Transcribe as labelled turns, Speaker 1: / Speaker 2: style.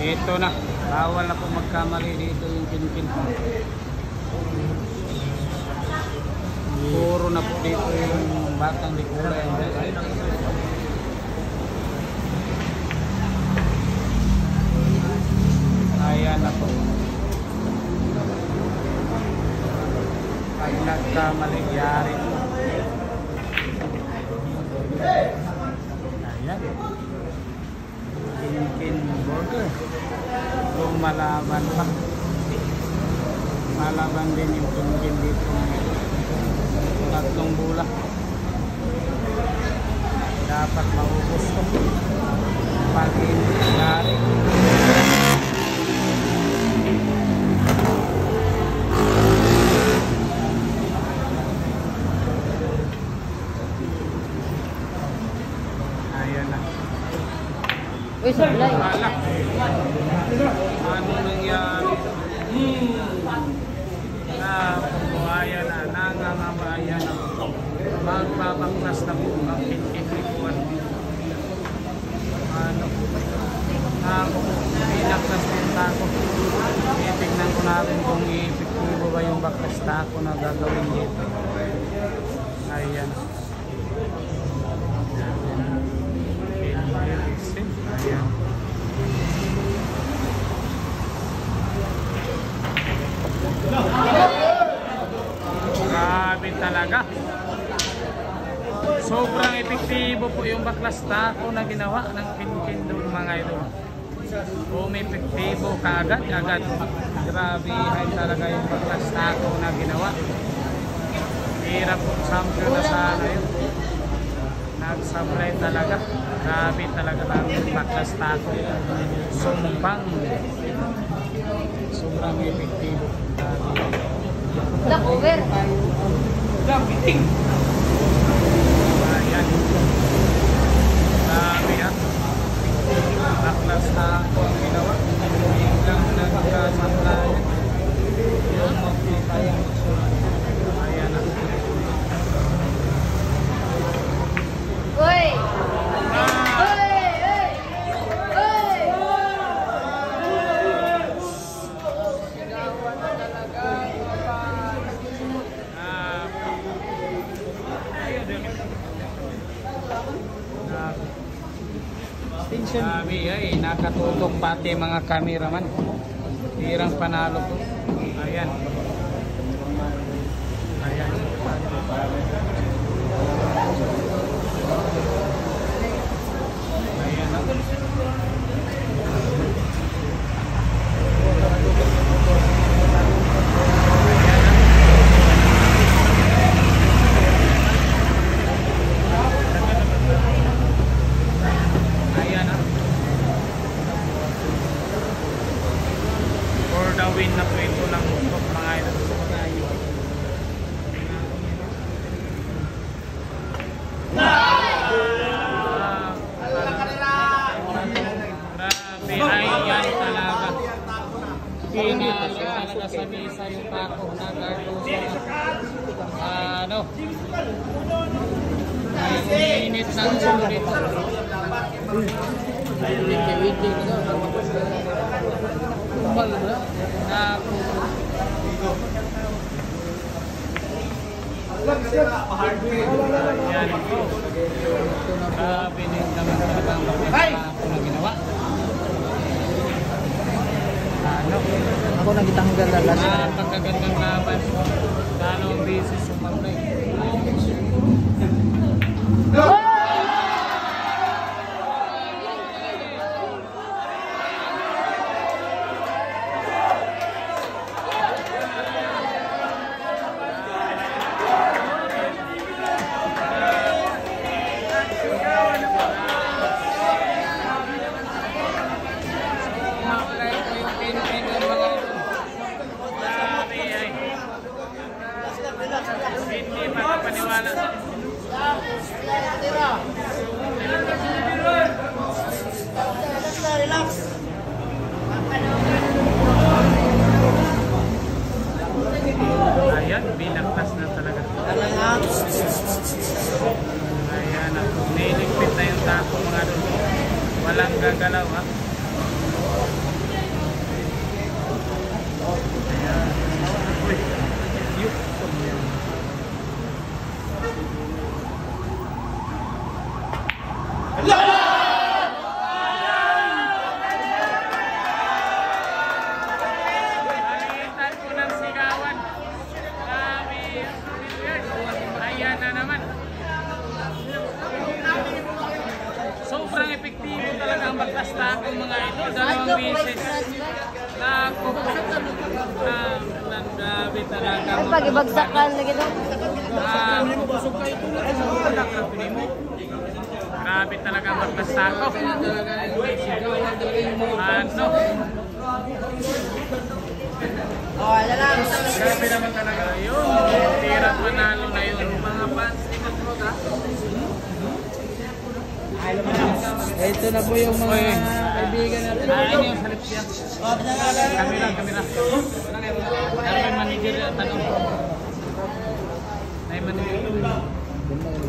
Speaker 1: Ito na. Bawal na po magkamali dito yung pinpin. Puro na po dito yung batang di kulay. Ayan na po. Pag nagkamali, yari po. Ayan. Pinpin burger. Kung malaban pa. Malaban din yung pinpin dito. Tatlong bulak. Dapat maubos ko. Pag hindi yari. Ayan na.
Speaker 2: Uy, sablay.
Speaker 1: Ano nangyari? Ayan na. Nangangabayan na. Magbabaklas na po ang pinipikuan. Ano? Pinaklas din tako. Titignan ko natin kung ipiktibo ba yung baklas tako na gagawin dito. Ayan. Ayan. Grabe talaga. Sobrang epektibo po yung baklas tako na ginawa ng pinpin doon mga ito. Epektibo kaagad. Grabe ay talaga yung baklas tako na ginawa. Hirap po sample na sana yun. Nagsablay talaga. Grabe talaga yung baklas tako. Sumpang. Sobrang epektibo.
Speaker 2: Black over.
Speaker 1: Lampiting. Ayan. Grabe ha. Baklas tako ang ginawa. Biglang nagkasablay. Yung magpipaya. Ayan na.
Speaker 2: Uy!
Speaker 1: Sabi ay nakatutok pati mga cameraman. Tirang panalo po. Ayan. Ayan. Win na po ito ng mga idol. Grabe, ayan talaga. Pinalo talaga sa misa yung tako na Cardoso. Ano? Ay, init ng sulit. Yan po. Grabe din naman talagang ako na ginawa. Ano?
Speaker 2: Ako nagitanggal na last na.
Speaker 1: Pagkagandang laban. Dalawang beses sumabay. Hindi pa dalawang beses. Naku po. Grabe talaga.
Speaker 2: Ay, pag-ibagsakan na gito.
Speaker 1: Grabe talaga ang magkasako. Ano? Grabe naman talaga yun. Hirap manalo na yun. Mga fans, tingnan mo ka.
Speaker 3: Ito na po yung mga kaibigan natin.
Speaker 1: Ayun yung salip siya. Kamera. Ano yung manager? Tanong ko. Ay, manager.